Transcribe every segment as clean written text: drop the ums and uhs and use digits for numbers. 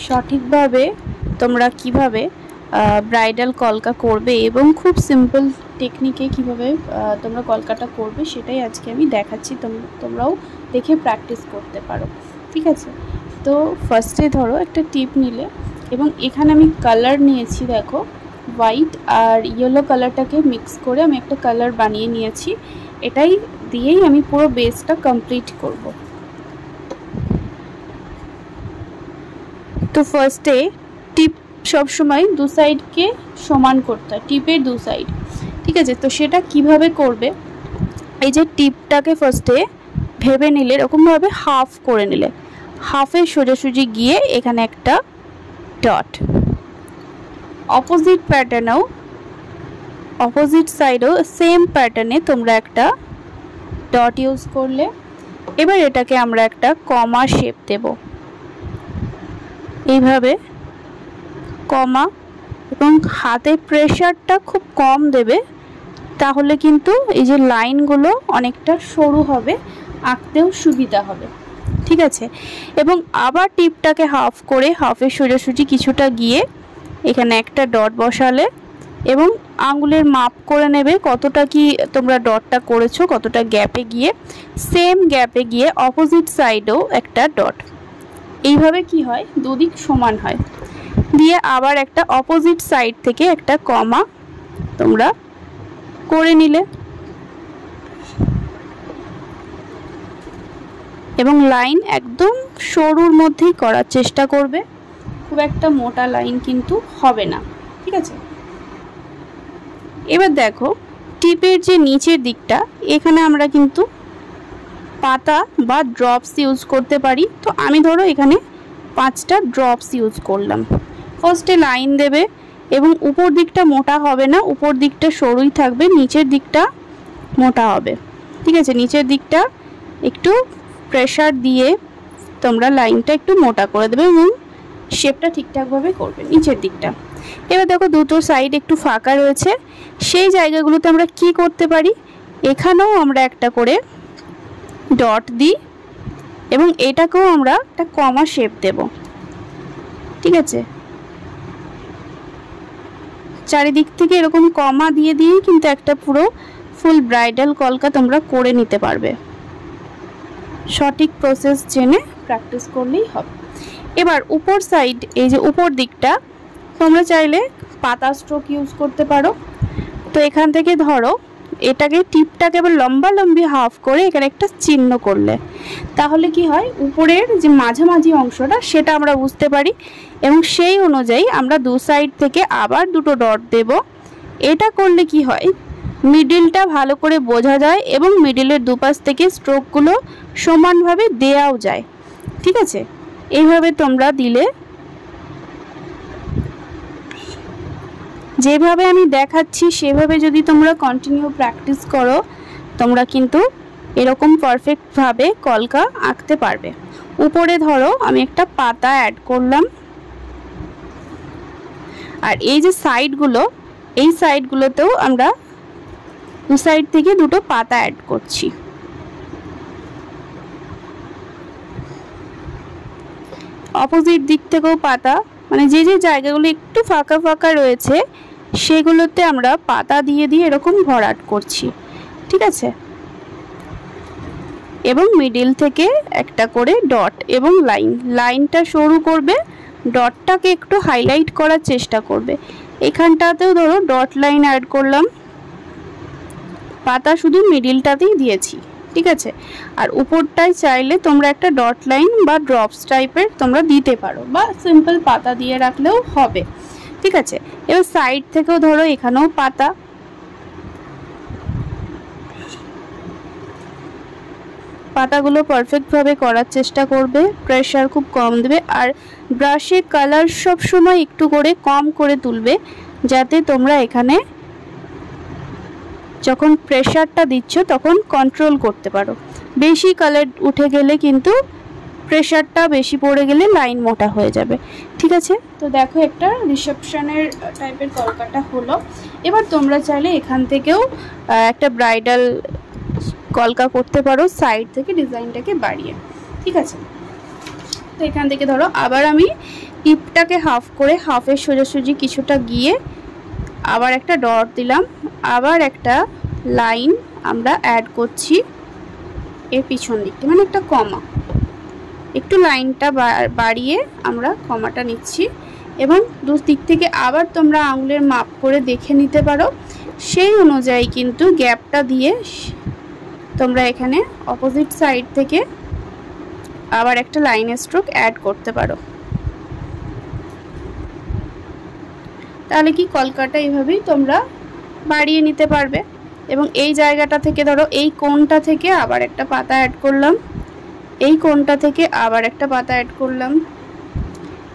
সঠিকভাবে তোমরা কিভাবে ব্রাইডাল কলকা করবে এবং খুব সিম্পল টেকনিকে কিভাবে তোমরা কলকাটা করবে সেটাই আজকে আমি দেখাচ্ছি। তোমরাও দেখে প্র্যাকটিস করতে পারো, ঠিক আছে। তো ফার্স্টে ধরো একটা টিপ নিলে এবং এখানে আমি কালার নিয়েছি, দেখো হোয়াইট আর ইয়েলো কালারটাকে মিক্স করে আমি একটা কালার বানিয়ে নিয়েছি। এটাই দিয়েই আমি পুরো বেসটা কমপ্লিট করব। তো ফার্স্টে টিপ সবসময় দু সাইডকে সমান করতে হয়, টিপের দু সাইড, ঠিক আছে। তো সেটা কিভাবে করবে, এই যে টিপটাকে ফার্স্টে ভেবে নিলে এরকমভাবে হাফ করে নিলে, হাফে সোজাসুজি গিয়ে এখানে একটা ডট, অপোজিট প্যাটার্নেও অপোজিট সাইডেও সেম প্যাটার্নে তোমরা একটা ডট ইউজ করলে। এবার এটাকে আমরা একটা কমা শেপ দেব, এইভাবে কমা, এবং হাতে প্রেশারটা খুব কম দেবে, তাহলে কিন্তু এই যে লাইনগুলো অনেকটা সরু হবে, আঁকতেও সুবিধা হবে, ঠিক আছে। এবং আবার টিপটাকে হাফ করে হাফে সোজাসুজি কিছুটা গিয়ে এখানে একটা ডট বসালে এবং আঙুলের মাপ করে নেবে কতটা কি তোমরা ডটটা করেছো, কতটা গ্যাপে গিয়ে, সেম গ্যাপে গিয়ে অপোজিট সাইডেও একটা ডট। এইভাবে কি হয়, দুদিক সমান হয়। দিয়ে আবার একটা অপোজিট সাইড থেকে একটা কমা তোমরা করে নিলে এবং লাইন একদম সরুর মধ্যেই করার চেষ্টা করবে, খুব একটা মোটা লাইন কিন্তু হবে না, ঠিক আছে। এবার দেখো টিপের যে নিচের দিকটা, এখানে আমরা কিন্তু পাতা বা ড্রপস ইউজ করতে পারি। তো আমি ধরো এখানে 5টা ড্রপস ইউজ করলাম। ফার্স্টে লাইন দেবে এবং উপর দিকটা মোটা হবে না, উপর দিকটা সরুই থাকবে, নিচের দিকটা মোটা হবে, ঠিক আছে। নিচের দিকটা একটু প্রেশার দিয়ে তোমরা লাইনটা একটু মোটা করে দেবে এবং শেপটা ঠিকঠাকভাবে করবে নিচের দিকটা। এবার দেখো দুটো সাইড একটু ফাঁকা রয়েছে, সেই জায়গাগুলোতে আমরা কি করতে পারি, এখানেও আমরা একটা করে ডট দিই এবং এটাকেও আমরা একটা কমা শেপ দেব, ঠিক আছে। চারিদিক থেকে এরকম কমা দিয়ে দিয়ে কিন্তু একটা পুরো ফুল ব্রাইডাল কলকা তোমরা করে নিতে পারবে। সঠিক প্রসেস জেনে প্র্যাকটিস করলেই হবে। এবার উপর সাইড, এই যে উপর দিকটা তোমরা চাইলে পাতা স্ট্রোক ইউজ করতে পারো। তো এখান থেকে ধরো এটাকে টিপটাকে এবার লম্বা লম্বি হাফ করে এখানে একটা চিহ্ন করলে, তাহলে কি হয়, উপরের যে মাঝামাঝি অংশটা সেটা আমরা বুঝতে পারি এবং সেই অনুযায়ী আমরা দু সাইড থেকে আবার দুটো ডট দেব। এটা করলে কি হয়, মিডিলটা ভালো করে বোঝা যায় এবং মিডিলের দুপাশ থেকে স্ট্রোকগুলো সমানভাবে দেওয়াও যায়, ঠিক আছে। এইভাবে তোমরা দিলে, যেভাবে আমি দেখাচ্ছি সেভাবে যদি তোমরা কন্টিনিউ প্র্যাকটিস করো, তোমরা কিন্তু এরকম পারফেক্টভাবে কলকা আঁকতে পারবে। উপরে ধরো আমি একটা পাতা অ্যাড করলাম, আর এই যে সাইডগুলো, এই সাইডগুলোতেও আমরা দু সাইড থেকে দুটো পাতা অ্যাড করছি। অপোজিট দিক থেকেও পাতা, মানে যে যে জায়গাগুলো একটু ফাঁকা ফাঁকা রয়েছে সেগুলোতে আমরা পাতা দিয়ে দিয়ে এরকম ভরাট করছি, ঠিক আছে। এবং মিডিল থেকে একটা করে ডট এবং লাইনটা সরু করবে, ডটটাকে একটু হাইলাইট করার চেষ্টা করবে। এখানটাতেও ধরো ডট লাইন অ্যাড করলাম, পাতা শুধু মিডিলটাতেই দিয়েছি, ঠিক আছে। আর উপরটায় চাইলে তোমরা একটা ডট লাইন বা ড্রপস টাইপের তোমরা দিতে পারো, বা সিম্পল পাতা দিয়ে রাখলেও হবে, ঠিক আছে। এবার সাইড থেকেও ধরো এখানেও পাতা, পাতাগুলো পারফেক্টভাবে করার চেষ্টা করবে, প্রেশার খুব কম দেবে, আর ব্রাশে কালার সব সময় একটু করে কম করে তুলবে, যাতে তোমরা এখানে যখন প্রেশারটা দিচ্ছ তখন কন্ট্রোল করতে পারো। বেশি কালার উঠে গেলে কিন্তু প্রেশারটা বেশি পড়ে গেলে লাইন মোটা হয়ে যাবে, ঠিক আছে। তো দেখো একটা রিসেপশনের টাইপের কলকাটা হলো। এবার তোমরা চাইলে এখান থেকেও একটা ব্রাইডাল কলকা করতে পারো, সাইড থেকে ডিজাইনটাকে বাড়িয়ে, ঠিক আছে। তো এখান থেকে ধরো আবার আমি টিপটাকে হাফ করে হাফের সোজাসুজি কিছুটা গিয়ে আবার একটা ডট দিলাম, আবার একটা লাইন আমরা অ্যাড করছি এর পিছন দিকটা, মানে একটা কমা, একটু লাইনটা বাড়িয়ে আমরা কমাটা নিচ্ছি এবং দু দিক থেকে আবার তোমরা আঙুলের মাপ করে দেখে নিতে পারো। সেই অনুযায়ী কিন্তু গ্যাপটা দিয়ে তোমরা এখানে অপোজিট সাইড থেকে আবার একটা লাইনের স্ট্রোক অ্যাড করতে পারো। তাহলে কি কলকাটা এইভাবেই তোমরা বাড়িয়ে নিতে পারবে। এবং এই জায়গাটা থেকে ধরো এই কোণটা থেকে আবার একটা পাতা অ্যাড করলাম, এই কোণটা থেকে আবার একটা পাতা অ্যাড করলাম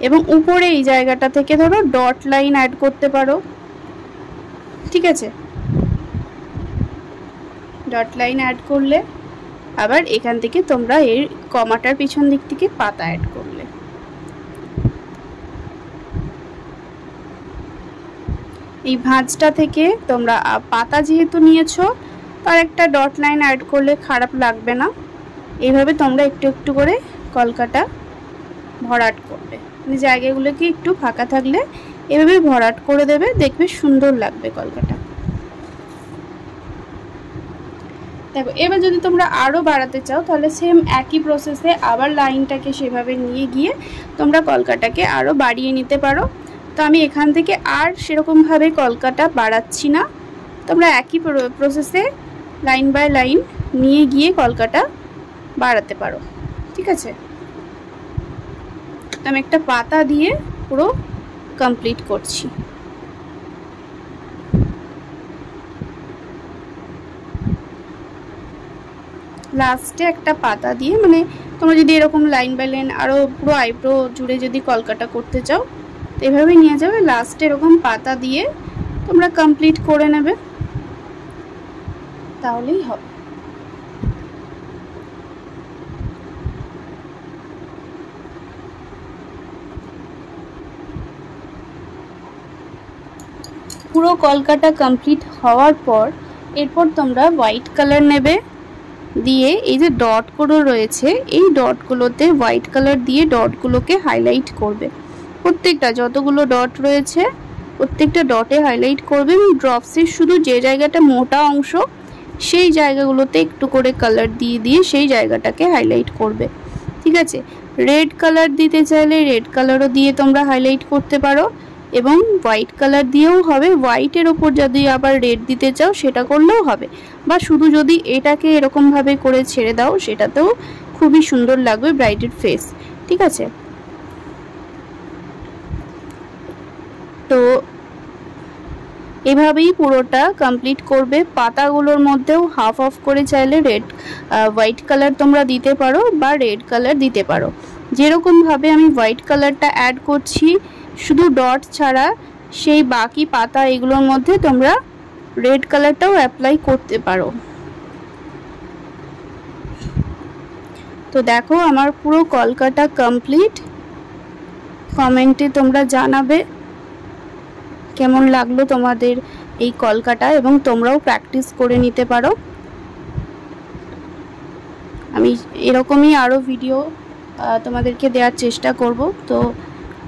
এবং উপরে এই জায়গাটা থেকে ধরো ডট লাইন অ্যাড করতে পারো। ঠিক আছে, ডট লাইন অ্যাড করলে আবার এখান থেকে তোমরা এর কমাটার পিছন দিক থেকে পাতা অ্যাড করলে। এই ভাঁজটা থেকে তোমরা পাতা যেহেতু নিয়েছো তার একটা ডট লাইন অ্যাড করলে খারাপ লাগবে না। এইভাবে তোমরা একটু একটু করে কলকাটা ভরাট করবে, মানে জায়গাগুলোকে একটু ফাঁকা থাকলে এভাবে ভরাট করে দেবে, দেখবে সুন্দর লাগবে কলকাটা। দেখো এবার যদি তোমরা আরও বাড়াতে চাও তাহলে সেম একই প্রসেসে আবার লাইনটাকে সেভাবে নিয়ে গিয়ে তোমরা কলকাটাকে আরও বাড়িয়ে নিতে পারো। তো আমি এখান থেকে আর সেরকমভাবে কলকাটা বাড়াচ্ছি না, তোমরা একই প্রসেসে লাইন বাই লাইন নিয়ে গিয়ে কলকাটা বাড়াতে পারো। ঠিক আছে, আমি একটা পাতা দিয়ে পুরো কমপ্লিট করছি। লাস্টে একটা পাতা দিয়ে, মানে তোমরা যদি এরকম লাইন বাই লাইন আরও পুরো আইব্রো জুড়ে যদি কলকাটা করতে চাও তো এভাবে নিয়ে যাবে, লাস্টে এরকম পাতা দিয়ে তোমরা কমপ্লিট করে নেবে, তাহলেই হবে। পুরো কলকাটা কমপ্লিট হওয়ার পর এরপর তোমরা হোয়াইট কালার নেবে, দিয়ে এই যে ডটগুলো রয়েছে এই ডটগুলোতে হোয়াইট কালার দিয়ে ডটগুলোকে হাইলাইট করবে। প্রত্যেকটা যতগুলো ডট রয়েছে প্রত্যেকটা ডটে হাইলাইট করবে এবং ড্রপসের শুধু যে জায়গাটা মোটা অংশ সেই জায়গাগুলোতে একটু করে কালার দিয়ে দিয়ে সেই জায়গাটাকে হাইলাইট করবে। ঠিক আছে, রেড কালার দিতে চাইলে রেড কালারও দিয়ে তোমরা হাইলাইট করতে পারো এবং হোয়াইট কালার দিয়েও হবে। হোয়াইটের ওপর যদি আবার রেড দিতে চাও সেটা করলেও হবে, বা শুধু যদি এটাকে এরকমভাবে করে ছেড়ে দাও সেটাতেও খুবই সুন্দর লাগবে ব্রাইডের ফেস। ঠিক আছে, তো এভাবেই পুরোটা কমপ্লিট করবে। পাতাগুলোর মধ্যেও হাফ অফ করে চাইলে হোয়াইট কালার তোমরা দিতে পারো বা রেড কালার দিতে পারো। যেরকমভাবে আমি হোয়াইট কালারটা অ্যাড করছি শুধু ডট ছাড়া, সেই বাকি পাতা এগুলোর মধ্যে তোমরা রেড কালারটাও অ্যাপ্লাই করতে পারো। তো দেখো আমার পুরো কলকাটা কমপ্লিট। কমেন্টে তোমরা জানাবে কেমন লাগলো তোমাদের এই কলকাটা এবং তোমরাও প্র্যাকটিস করে নিতে পারো। আমি এরকমই আরও ভিডিও তোমাদেরকে দেওয়ার চেষ্টা করব। তো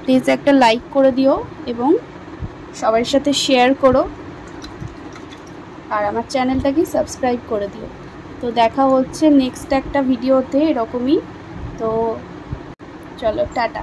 প্লিজ একটা লাইক করে দিও এবং সবার সাথে শেয়ার করো আর আমার চ্যানেলটাকে সাবস্ক্রাইব করে দিও। তো দেখা হচ্ছে নেক্সট একটা ভিডিওতে এরকমই। তো চলো টাটা।